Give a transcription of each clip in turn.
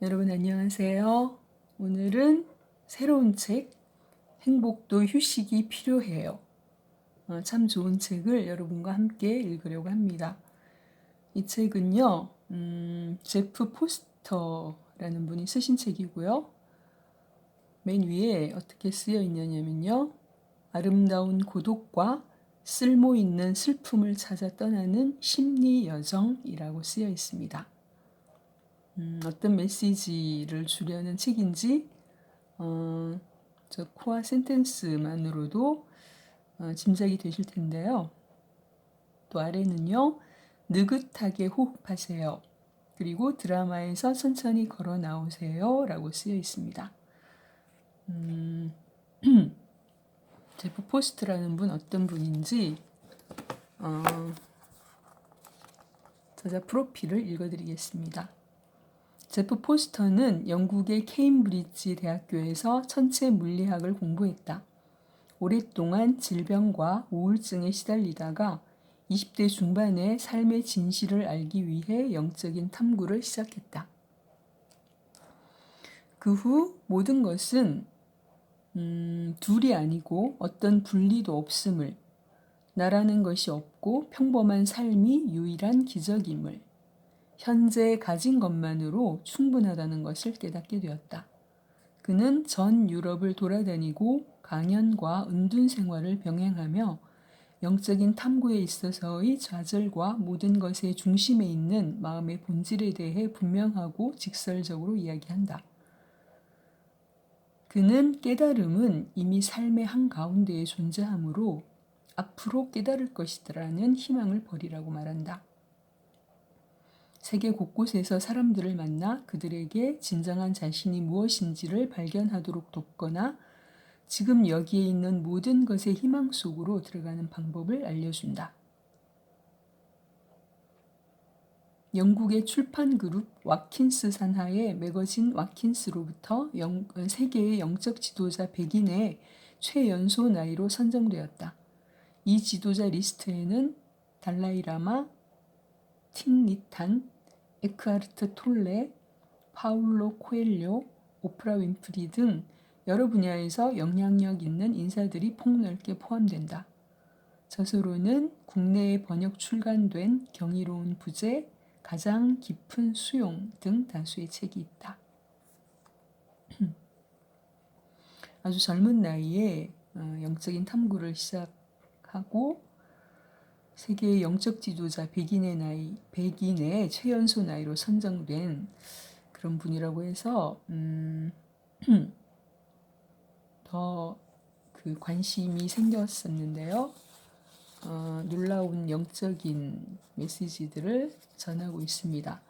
여러분 안녕하세요. 오늘은 새로운 책, 행복도 휴식이 필요해요. 참 좋은 책을 여러분과 함께 읽으려고 합니다. 이 책은요, 제프 포스터라는 분이 쓰신 책이고요. 맨 위에 어떻게 쓰여 있냐면요. 아름다운 고독과 쓸모 있는 슬픔을 찾아 떠나는 심리 여정이라고 쓰여 있습니다. 어떤 메시지를 주려는 책인지 저 코어 센텐스만으로도 짐작이 되실 텐데요. 또 아래는요. 느긋하게 호흡하세요. 그리고 드라마에서 천천히 걸어 나오세요. 라고 쓰여 있습니다. 제프 포스트라는 분 어떤 분인지 저자 프로필을 읽어드리겠습니다. 제프 포스터는 영국의 케임브리지 대학교에서 천체 물리학을 공부했다. 오랫동안 질병과 우울증에 시달리다가 20대 중반에 삶의 진실을 알기 위해 영적인 탐구를 시작했다. 그 후 모든 것은 둘이 아니고 어떤 분리도 없음을, 나라는 것이 없고 평범한 삶이 유일한 기적임을, 현재 가진 것만으로 충분하다는 것을 깨닫게 되었다. 그는 전 유럽을 돌아다니고 강연과 은둔 생활을 병행하며 영적인 탐구에 있어서의 좌절과 모든 것의 중심에 있는 마음의 본질에 대해 분명하고 직설적으로 이야기한다. 그는 깨달음은 이미 삶의 한가운데에 존재하므로 앞으로 깨달을 것이라는 희망을 버리라고 말한다. 세계 곳곳에서 사람들을 만나 그들에게 진정한 자신이 무엇인지를 발견하도록 돕거나 지금 여기에 있는 모든 것의 희망 속으로 들어가는 방법을 알려준다. 영국의 출판 그룹 와킨스 산하의 매거진 와킨스로부터 세계의 영적 지도자 100인의 최연소 나이로 선정되었다. 이 지도자 리스트에는 달라이라마, 틴 리탄, 에크하르트 톨레, 파울로 코엘료, 오프라 윈프리 등 여러 분야에서 영향력 있는 인사들이 폭넓게 포함된다. 저서로는 국내에 번역 출간된 경이로운 부재, 가장 깊은 수용 등 다수의 책이 있다. 아주 젊은 나이에 영적인 탐구를 시작하고 세계의 영적 지도자 100인의 최연소 나이로 선정된 그런 분이라고 해서 더 그 관심이 생겼었는데요. 놀라운 영적인 메시지들을 전하고 있습니다.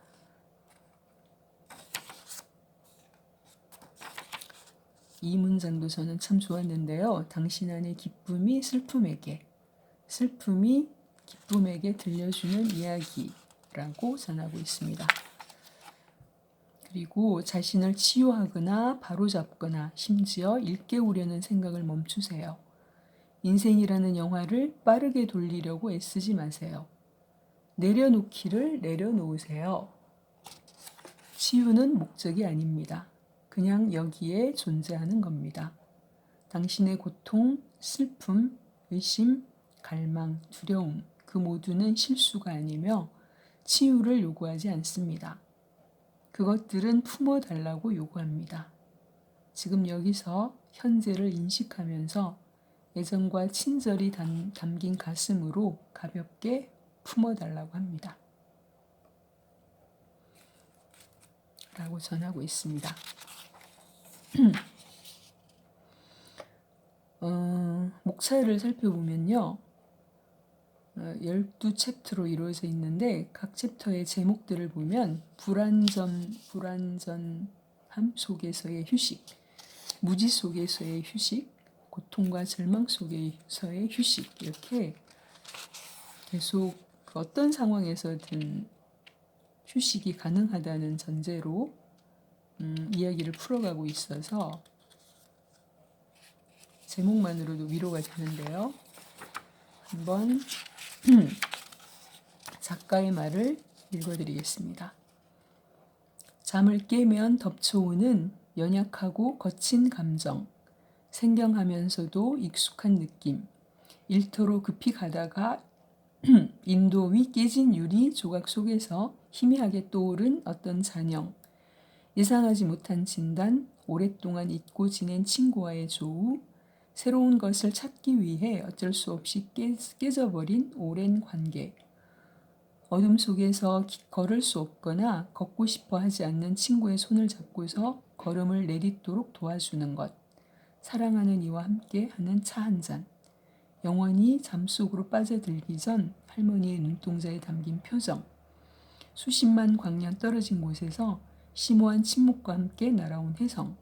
이 문장도 저는 참 좋았는데요. 당신 안의 기쁨이 슬픔에게, 슬픔이 기쁨에게 들려주는 이야기라고 전하고 있습니다. 그리고 자신을 치유하거나 바로잡거나 심지어 일깨우려는 생각을 멈추세요. 인생이라는 영화를 빠르게 돌리려고 애쓰지 마세요. 내려놓기를 내려놓으세요. 치유는 목적이 아닙니다. 그냥 여기에 존재하는 겁니다. 당신의 고통, 슬픔, 의심, 갈망, 두려움, 그 모두는 실수가 아니며 치유를 요구하지 않습니다. 그것들은 품어달라고 요구합니다. 지금 여기서 현재를 인식하면서 애정과 친절이 담긴 가슴으로 가볍게 품어달라고 합니다. 라고 전하고 있습니다. 목차를 살펴보면요. 12챕터로 이루어져 있는데 각 챕터의 제목들을 보면 불완전함 속에서의 휴식, 무지 속에서의 휴식, 고통과 절망 속에서의 휴식, 이렇게 계속 어떤 상황에서든 휴식이 가능하다는 전제로 이야기를 풀어가고 있어서 제목만으로도 위로가 되는데요. 한번 작가의 말을 읽어드리겠습니다. 잠을 깨면 덮쳐오는 연약하고 거친 감정, 생경하면서도 익숙한 느낌, 일터로 급히 가다가 인도 위 깨진 유리 조각 속에서 희미하게 떠오른 어떤 잔영, 예상하지 못한 진단, 오랫동안 잊고 지낸 친구와의 조우, 새로운 것을 찾기 위해 어쩔 수 없이 깨져버린 오랜 관계, 어둠 속에서 걸을 수 없거나 걷고 싶어 하지 않는 친구의 손을 잡고서 걸음을 내딛도록 도와주는 것, 사랑하는 이와 함께 하는 차 한 잔, 영원히 잠속으로 빠져들기 전 할머니의 눈동자에 담긴 표정, 수십만 광년 떨어진 곳에서 심오한 침묵과 함께 날아온 혜성,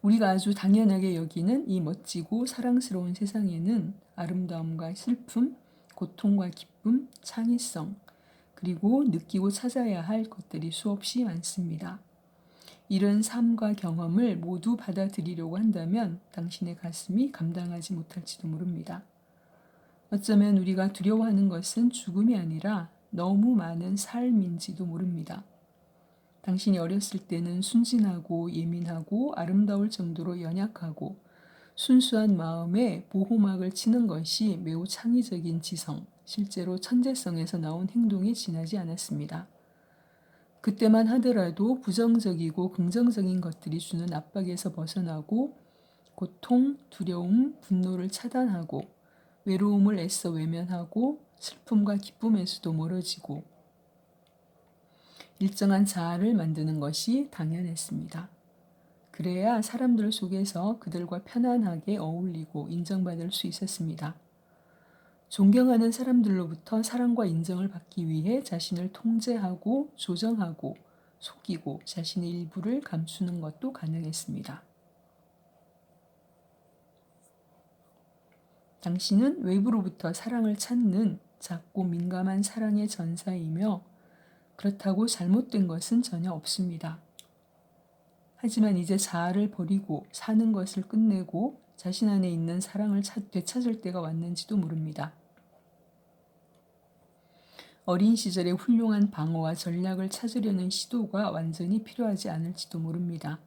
우리가 아주 당연하게 여기는 이 멋지고 사랑스러운 세상에는 아름다움과 슬픔, 고통과 기쁨, 창의성, 그리고 느끼고 찾아야 할 것들이 수없이 많습니다. 이런 삶과 경험을 모두 받아들이려고 한다면 당신의 가슴이 감당하지 못할지도 모릅니다. 어쩌면 우리가 두려워하는 것은 죽음이 아니라 너무 많은 삶인지도 모릅니다. 당신이 어렸을 때는 순진하고 예민하고 아름다울 정도로 연약하고 순수한 마음에 보호막을 치는 것이 매우 창의적인 지성, 실제로 천재성에서 나온 행동이 지나지 않았습니다. 그때만 하더라도 부정적이고 긍정적인 것들이 주는 압박에서 벗어나고 고통, 두려움, 분노를 차단하고 외로움을 애써 외면하고 슬픔과 기쁨에서도 멀어지고 일정한 자아를 만드는 것이 당연했습니다. 그래야 사람들 속에서 그들과 편안하게 어울리고 인정받을 수 있었습니다. 존경하는 사람들로부터 사랑과 인정을 받기 위해 자신을 통제하고 조정하고 속이고 자신의 일부를 감추는 것도 가능했습니다. 당신은 외부로부터 사랑을 찾는 작고 민감한 사랑의 전사이며 그렇다고 잘못된 것은 전혀 없습니다. 하지만 이제 자아를 버리고 사는 것을 끝내고 자신 안에 있는 사랑을 되찾을 때가 왔는지도 모릅니다. 어린 시절의 훌륭한 방어와 전략을 찾으려는 시도가 완전히 필요하지 않을지도 모릅니다.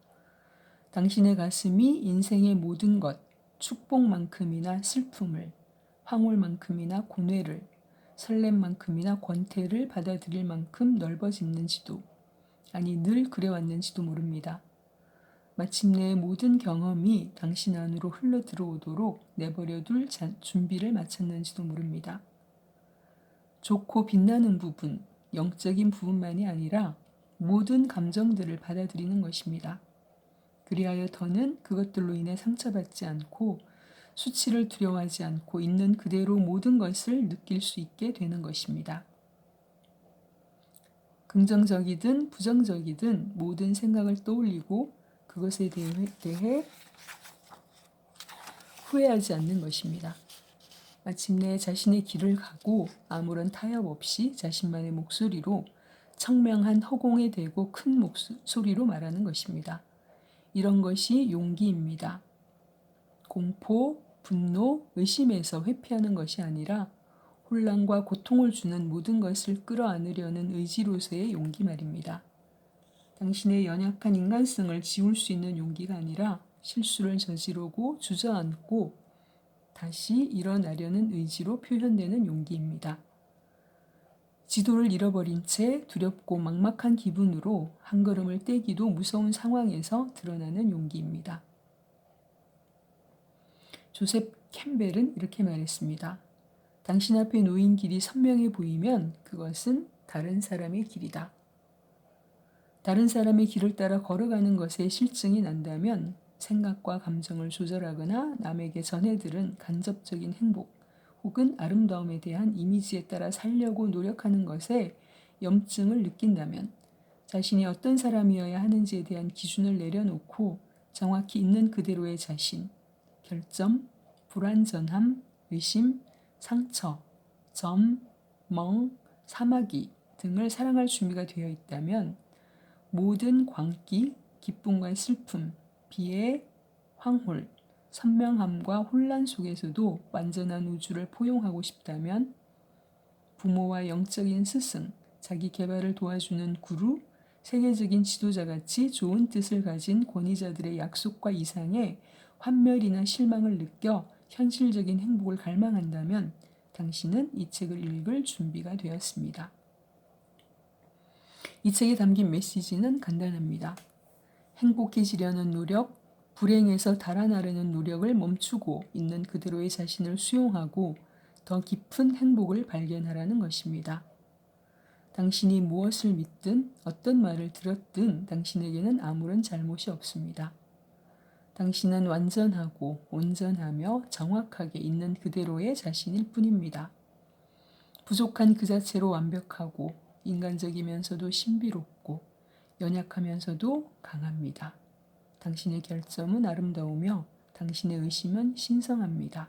당신의 가슴이 인생의 모든 것, 축복만큼이나 슬픔을, 황홀만큼이나 고뇌를, 설렘만큼이나 권태를 받아들일 만큼 넓어졌는지도, 아니 늘 그래왔는지도 모릅니다. 마침내 모든 경험이 당신 안으로 흘러 들어오도록 내버려둘 준비를 마쳤는지도 모릅니다. 좋고 빛나는 부분, 영적인 부분만이 아니라 모든 감정들을 받아들이는 것입니다. 그리하여 더는 그것들로 인해 상처받지 않고 수치를 두려워하지 않고 있는 그대로 모든 것을 느낄 수 있게 되는 것입니다. 긍정적이든 부정적이든 모든 생각을 떠올리고 그것에 대해 후회하지 않는 것입니다. 마침내 자신의 길을 가고 아무런 타협 없이 자신만의 목소리로 청명한 허공에 대고 큰 목소리로 말하는 것입니다. 이런 것이 용기입니다. 공포, 분노, 의심에서 회피하는 것이 아니라 혼란과 고통을 주는 모든 것을 끌어안으려는 의지로서의 용기 말입니다. 당신의 연약한 인간성을 지울 수 있는 용기가 아니라 실수를 저지르고 주저앉고 다시 일어나려는 의지로 표현되는 용기입니다. 지도를 잃어버린 채 두렵고 막막한 기분으로 한 걸음을 떼기도 무서운 상황에서 드러나는 용기입니다. 조셉 캠벨은 이렇게 말했습니다. 당신 앞에 놓인 길이 선명해 보이면 그것은 다른 사람의 길이다. 다른 사람의 길을 따라 걸어가는 것에 실증이 난다면 생각과 감정을 조절하거나 남에게 전해들은 간접적인 행복 혹은 아름다움에 대한 이미지에 따라 살려고 노력하는 것에 염증을 느낀다면 자신이 어떤 사람이어야 하는지에 대한 기준을 내려놓고 정확히 있는 그대로의 자신, 결점, 불완전함, 의심, 상처, 점, 멍, 사마귀 등을 사랑할 준비가 되어 있다면 모든 광기, 기쁨과 슬픔, 비애, 황홀, 선명함과 혼란 속에서도 완전한 우주를 포용하고 싶다면 부모와 영적인 스승, 자기 개발을 도와주는 구루, 세계적인 지도자같이 좋은 뜻을 가진 권위자들의 약속과 이상의 환멸이나 실망을 느껴 현실적인 행복을 갈망한다면 당신은 이 책을 읽을 준비가 되었습니다. 이 책에 담긴 메시지는 간단합니다. 행복해지려는 노력, 불행에서 달아나려는 노력을 멈추고 있는 그대로의 자신을 수용하고 더 깊은 행복을 발견하라는 것입니다. 당신이 무엇을 믿든 어떤 말을 들었든 당신에게는 아무런 잘못이 없습니다. 당신은 완전하고 온전하며 정확하게 있는 그대로의 자신일 뿐입니다. 부족한 그 자체로 완벽하고 인간적이면서도 신비롭고 연약하면서도 강합니다. 당신의 결점은 아름다우며 당신의 의심은 신성합니다.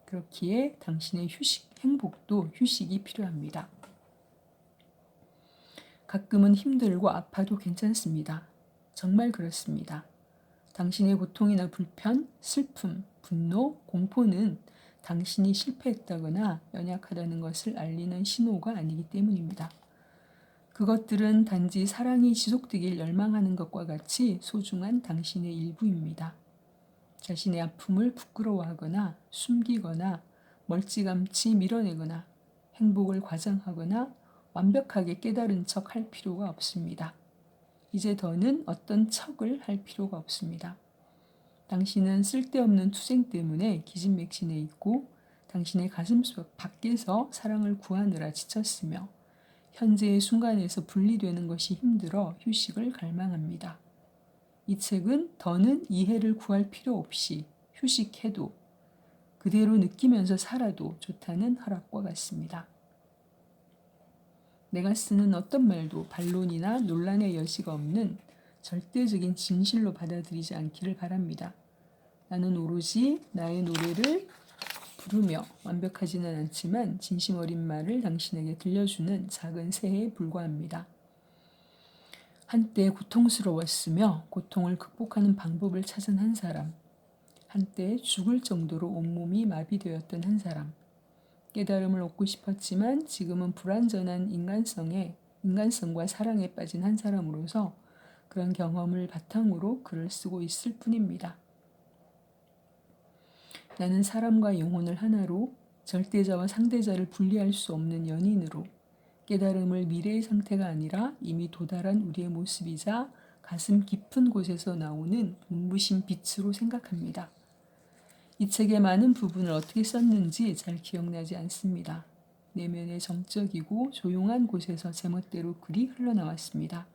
그렇기에 당신의 행복도 휴식이 필요합니다. 가끔은 힘들고 아파도 괜찮습니다. 정말 그렇습니다. 당신의 고통이나 불편, 슬픔, 분노, 공포는 당신이 실패했다거나 연약하다는 것을 알리는 신호가 아니기 때문입니다. 그것들은 단지 사랑이 지속되길 열망하는 것과 같이 소중한 당신의 일부입니다. 자신의 아픔을 부끄러워하거나 숨기거나 멀찌감치 밀어내거나 행복을 과장하거나 완벽하게 깨달은 척 할 필요가 없습니다. 이제 더는 어떤 척을 할 필요가 없습니다. 당신은 쓸데없는 투쟁 때문에 기진맥진해 있고 당신의 가슴속 밖에서 사랑을 구하느라 지쳤으며 현재의 순간에서 분리되는 것이 힘들어 휴식을 갈망합니다. 이 책은 더는 이해를 구할 필요 없이 휴식해도 그대로 느끼면서 살아도 좋다는 허락과 같습니다. 내가 쓰는 어떤 말도 반론이나 논란의 여지가 없는 절대적인 진실로 받아들이지 않기를 바랍니다. 나는 오로지 나의 노래를 부르며 완벽하지는 않지만 진심 어린 말을 당신에게 들려주는 작은 새해에 불과합니다. 한때 고통스러웠으며 고통을 극복하는 방법을 찾은 한 사람, 한때 죽을 정도로 온몸이 마비되었던 한 사람, 깨달음을 얻고 싶었지만 지금은 불완전한 인간성과 사랑에 빠진 한 사람으로서 그런 경험을 바탕으로 글을 쓰고 있을 뿐입니다. 나는 사람과 영혼을 하나로 절대자와 상대자를 분리할 수 없는 연인으로 깨달음을 미래의 상태가 아니라 이미 도달한 우리의 모습이자 가슴 깊은 곳에서 나오는 눈부신 빛으로 생각합니다. 이 책의 많은 부분을 어떻게 썼는지 잘 기억나지 않습니다. 내면의 정적이고 조용한 곳에서 제멋대로 글이 흘러나왔습니다.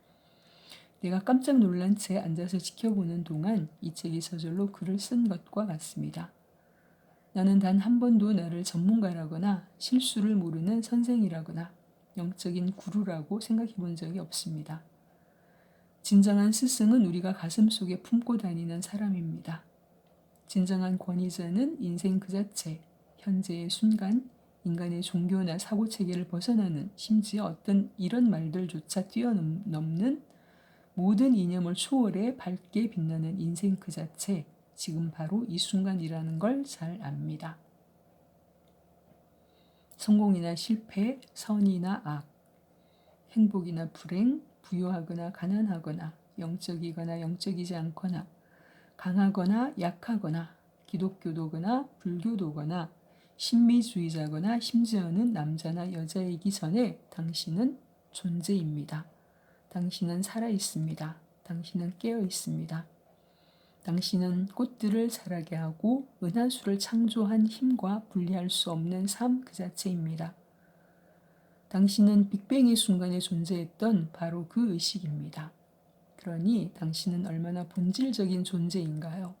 내가 깜짝 놀란 채 앉아서 지켜보는 동안 이 책이 저절로 글을 쓴 것과 같습니다. 나는 단 한 번도 나를 전문가라거나 실수를 모르는 선생이라거나 영적인 구루라고 생각해 본 적이 없습니다. 진정한 스승은 우리가 가슴속에 품고 다니는 사람입니다. 진정한 권위자는 인생 그 자체, 현재의 순간, 인간의 종교나 사고체계를 벗어나는 심지어 어떤 이런 말들조차 뛰어넘는 모든 이념을 초월해 밝게 빛나는 인생 그 자체, 지금 바로 이 순간이라는 걸 잘 압니다. 성공이나 실패, 선이나 악, 행복이나 불행, 부유하거나 가난하거나 영적이거나 영적이지 않거나 강하거나 약하거나 기독교도거나 불교도거나 신미주의자거나 심지어는 남자나 여자이기 전에 당신은 존재입니다. 당신은 살아있습니다. 당신은 깨어있습니다. 당신은 꽃들을 자라게 하고 은하수를 창조한 힘과 분리할 수 없는 삶 그 자체입니다. 당신은 빅뱅의 순간에 존재했던 바로 그 의식입니다. 그러니 당신은 얼마나 본질적인 존재인가요?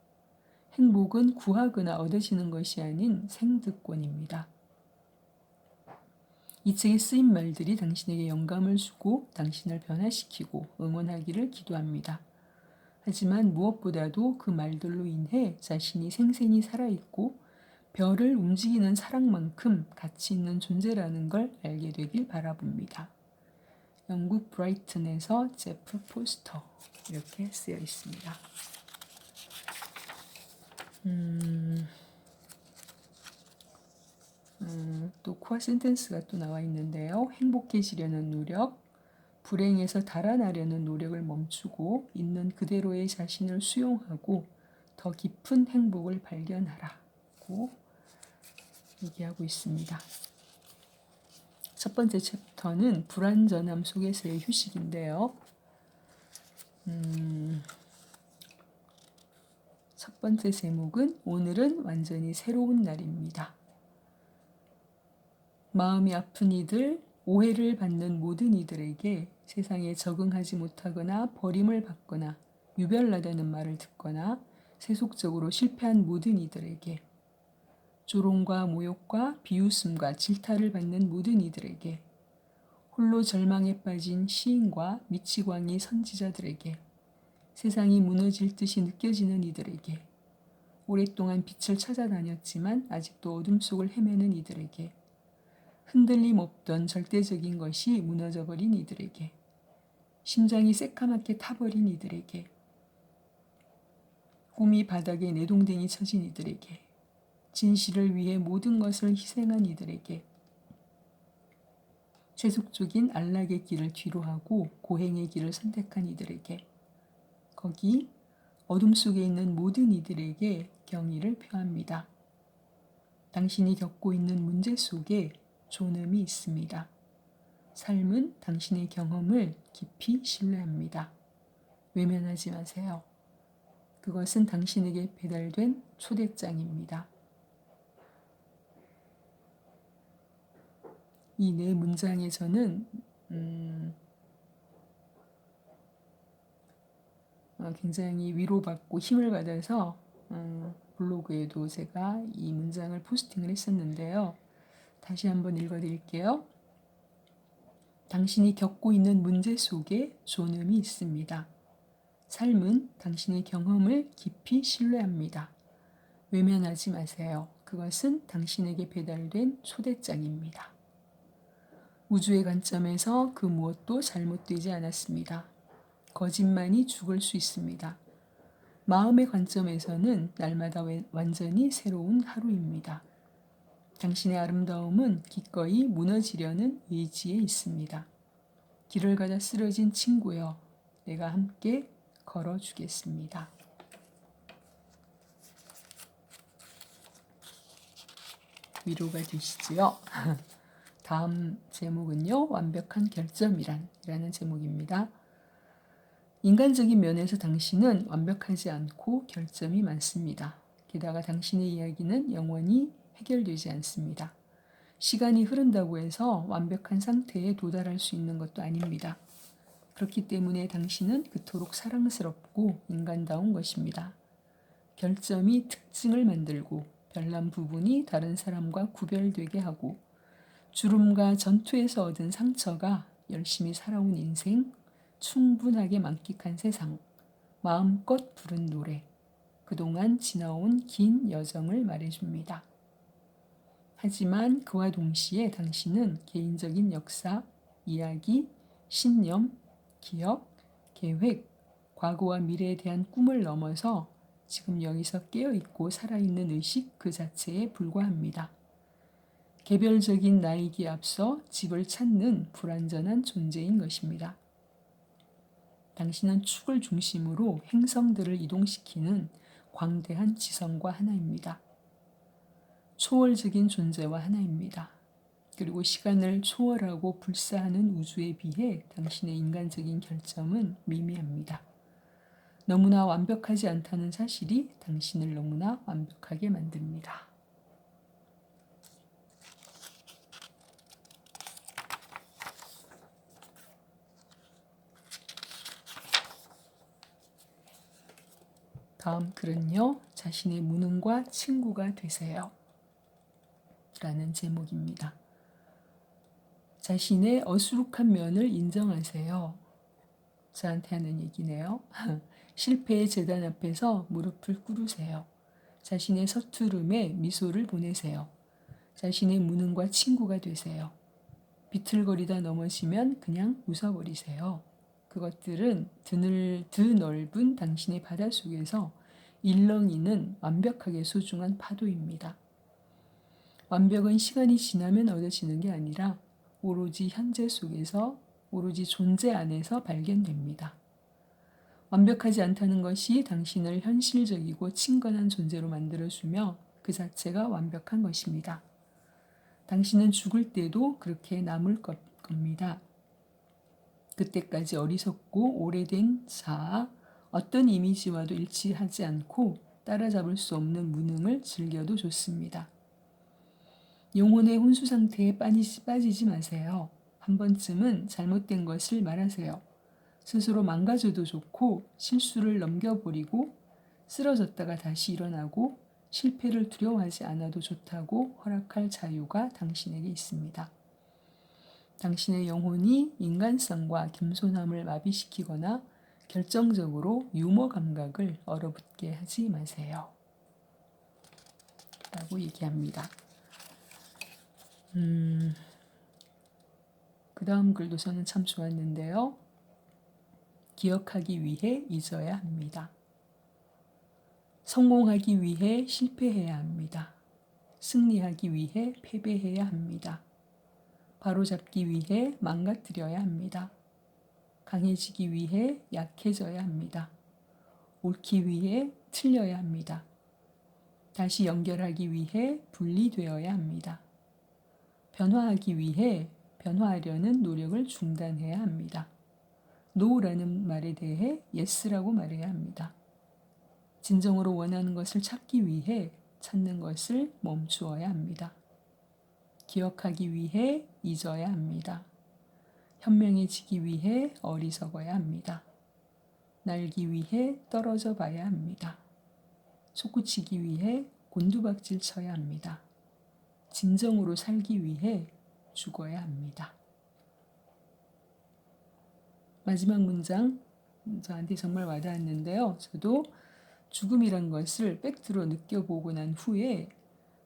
행복은 구하거나 얻어지는 것이 아닌 생득권입니다. 이 책에 쓰인 말들이 당신에게 영감을 주고 당신을 변화시키고 응원하기를 기도합니다. 하지만 무엇보다도 그 말들로 인해 자신이 생생히 살아있고 별을 움직이는 사랑만큼 가치 있는 존재라는 걸 알게 되길 바라봅니다. 영국 브라이튼에서 제프 포스터 이렇게 쓰여 있습니다. 또 코어 센텐스가 또 나와 있는데요. 행복해지려는 노력, 불행에서 달아나려는 노력을 멈추고 있는 그대로의 자신을 수용하고 더 깊은 행복을 발견하라고 얘기하고 있습니다. 첫 번째 챕터는 불완전함 속에서의 휴식인데요. 첫 번째 제목은 오늘은 완전히 새로운 날입니다. 마음이 아픈 이들, 오해를 받는 모든 이들에게 세상에 적응하지 못하거나 버림을 받거나 유별나다는 말을 듣거나 세속적으로 실패한 모든 이들에게 조롱과 모욕과 비웃음과 질타를 받는 모든 이들에게 홀로 절망에 빠진 시인과 미치광이 선지자들에게 세상이 무너질 듯이 느껴지는 이들에게 오랫동안 빛을 찾아다녔지만 아직도 어둠 속을 헤매는 이들에게 흔들림 없던 절대적인 것이 무너져버린 이들에게 심장이 새까맣게 타버린 이들에게 꿈이 바닥에 내동댕이 쳐진 이들에게 진실을 위해 모든 것을 희생한 이들에게 세속적인 안락의 길을 뒤로하고 고행의 길을 선택한 이들에게 거기 어둠 속에 있는 모든 이들에게 경의를 표합니다. 당신이 겪고 있는 문제 속에 존엄이 있습니다. 삶은 당신의 경험을 깊이 신뢰합니다. 외면하지 마세요. 그것은 당신에게 배달된 초대장입니다. 이 네 문장에서는 굉장히 위로받고 힘을 받아서 블로그에도 제가 이 문장을 포스팅을 했었는데요. 다시 한번 읽어드릴게요. 당신이 겪고 있는 문제 속에 존엄이 있습니다. 삶은 당신의 경험을 깊이 신뢰합니다. 외면하지 마세요. 그것은 당신에게 배달된 초대장입니다. 우주의 관점에서 그 무엇도 잘못되지 않았습니다. 거짓만이 죽을 수 있습니다. 마음의 관점에서는 날마다 완전히 새로운 하루입니다. 당신의 아름다움은 기꺼이 무너지려는 의지에 있습니다. 길을 가다 쓰러진 친구여, 내가 함께 걸어주겠습니다. 위로가 되시지요? 다음 제목은요. 완벽한 결점이라는 제목입니다. 인간적인 면에서 당신은 완벽하지 않고 결점이 많습니다. 게다가 당신의 이야기는 영원히 해결되지 않습니다. 시간이 흐른다고 해서 완벽한 상태에 도달할 수 있는 것도 아닙니다. 그렇기 때문에 당신은 그토록 사랑스럽고 인간다운 것입니다. 결점이 특징을 만들고 별난 부분이 다른 사람과 구별되게 하고 주름과 전투에서 얻은 상처가 열심히 살아온 인생, 충분하게 만끽한 세상, 마음껏 부른 노래, 그동안 지나온 긴 여정을 말해줍니다. 하지만 그와 동시에 당신은 개인적인 역사, 이야기, 신념, 기억, 계획, 과거와 미래에 대한 꿈을 넘어서 지금 여기서 깨어있고 살아있는 의식 그 자체에 불과합니다. 개별적인 나이기에 앞서 집을 찾는 불완전한 존재인 것입니다. 당신은 축을 중심으로 행성들을 이동시키는 광대한 지성과 하나입니다. 초월적인 존재와 하나입니다. 그리고 시간을 초월하고 불사하는 우주에 비해 당신의 인간적인 결점은 미미합니다. 너무나 완벽하지 않다는 사실이 당신을 너무나 완벽하게 만듭니다. 다음 글은요. 자신의 무능과 친구가 되세요. 라는 제목입니다. 자신의 어수룩한 면을 인정하세요. 저한테 하는 얘기네요. 실패의 재단 앞에서 무릎을 꿇으세요. 자신의 서투름에 미소를 보내세요. 자신의 무능과 친구가 되세요. 비틀거리다 넘어지면 그냥 웃어버리세요. 그것들은 드넓은 당신의 바닷속에서 일렁이는 완벽하게 소중한 파도입니다. 완벽은 시간이 지나면 얻어지는 게 아니라 오로지 현재 속에서, 오로지 존재 안에서 발견됩니다. 완벽하지 않다는 것이 당신을 현실적이고 친근한 존재로 만들어주며 그 자체가 완벽한 것입니다. 당신은 죽을 때도 그렇게 남을 겁니다. 그때까지 어리석고 오래된 자아, 어떤 이미지와도 일치하지 않고 따라잡을 수 없는 무능을 즐겨도 좋습니다. 영혼의 혼수 상태에 빠지지 마세요. 한 번쯤은 잘못된 것을 말하세요. 스스로 망가져도 좋고 실수를 넘겨버리고 쓰러졌다가 다시 일어나고 실패를 두려워하지 않아도 좋다고 허락할 자유가 당신에게 있습니다. 당신의 영혼이 인간성과 겸손함을 마비시키거나 결정적으로 유머 감각을 얼어붙게 하지 마세요. 라고 얘기합니다. 그 다음 글도 저는 참 좋았는데요. 기억하기 위해 잊어야 합니다. 성공하기 위해 실패해야 합니다. 승리하기 위해 패배해야 합니다. 바로잡기 위해 망가뜨려야 합니다. 강해지기 위해 약해져야 합니다. 옳기 위해 틀려야 합니다. 다시 연결하기 위해 분리되어야 합니다. 변화하기 위해 변화하려는 노력을 중단해야 합니다. no라는 말에 대해 yes라고 말해야 합니다. 진정으로 원하는 것을 찾기 위해 찾는 것을 멈추어야 합니다. 기억하기 위해 잊어야 합니다. 현명해지기 위해 어리석어야 합니다. 날기 위해 떨어져 봐야 합니다. 솟구치기 위해 곤두박질 쳐야 합니다. 진정으로 살기 위해 죽어야 합니다. 마지막 문장 저한테 정말 와닿았는데요. 저도 죽음이란 것을 팩트로 느껴보고 난 후에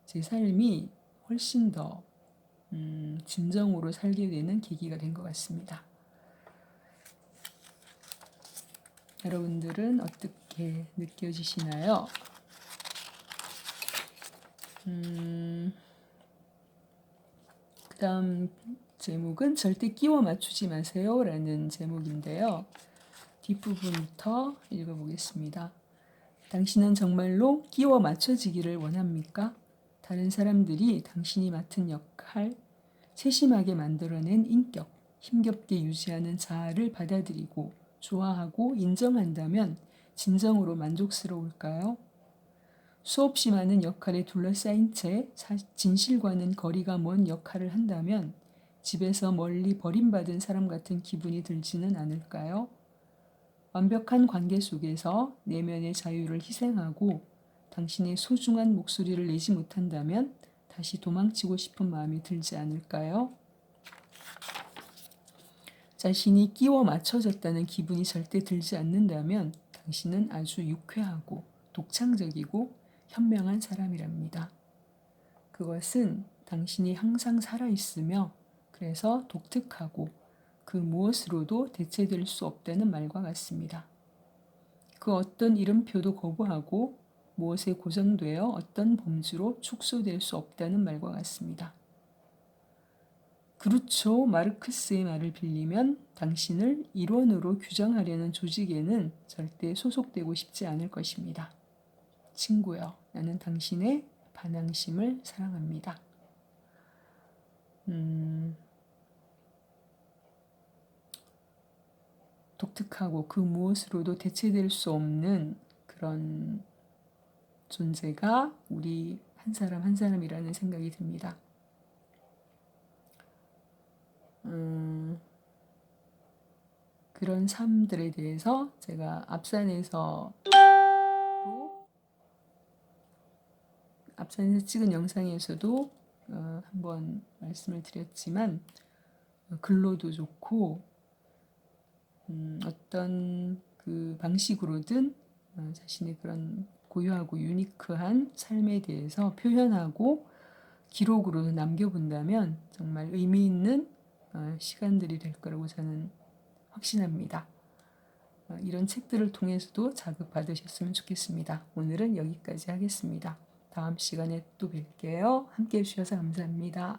제 삶이 훨씬 더 진정으로 살게 되는 계기가 된 것 같습니다. 여러분들은 어떻게 느껴지시나요? 그 다음 제목은 절대 끼워 맞추지 마세요 라는 제목인데요. 뒷부분부터 읽어보겠습니다. 당신은 정말로 끼워 맞춰지기를 원합니까? 다른 사람들이 당신이 맡은 역할, 세심하게 만들어낸 인격, 힘겹게 유지하는 자아를 받아들이고 좋아하고 인정한다면 진정으로 만족스러울까요? 수없이 많은 역할에 둘러싸인 채 진실과는 거리가 먼 역할을 한다면 집에서 멀리 버림받은 사람 같은 기분이 들지는 않을까요? 완벽한 관계 속에서 내면의 자유를 희생하고 당신의 소중한 목소리를 내지 못한다면 다시 도망치고 싶은 마음이 들지 않을까요? 자신이 끼워 맞춰졌다는 기분이 절대 들지 않는다면 당신은 아주 유쾌하고 독창적이고 현명한 사람이랍니다. 그것은 당신이 항상 살아있으며 그래서 독특하고 그 무엇으로도 대체될 수 없다는 말과 같습니다. 그 어떤 이름표도 거부하고 무엇에 고정되어 어떤 범주로 축소될 수 없다는 말과 같습니다. 그루초 마르크스의 말을 빌리면 당신을 일원으로 규정하려는 조직에는 절대 소속되고 싶지 않을 것입니다. 친구여, 나는 당신의 반항심을 사랑합니다. 독특하고 그 무엇으로도 대체될 수 없는 그런 존재가 우리 한 사람 한 사람이라는 생각이 듭니다. 그런 삶들에 대해서 제가 앞산에서 찍은 영상에서도 한번 말씀을 드렸지만 글로도 좋고 어떤 그 방식으로든 자신의 그런 고유하고 유니크한 삶에 대해서 표현하고 기록으로 남겨본다면 정말 의미 있는 시간들이 될 거라고 저는 확신합니다. 이런 책들을 통해서도 자극받으셨으면 좋겠습니다. 오늘은 여기까지 하겠습니다. 다음 시간에 또 뵐게요. 함께 해주셔서 감사합니다.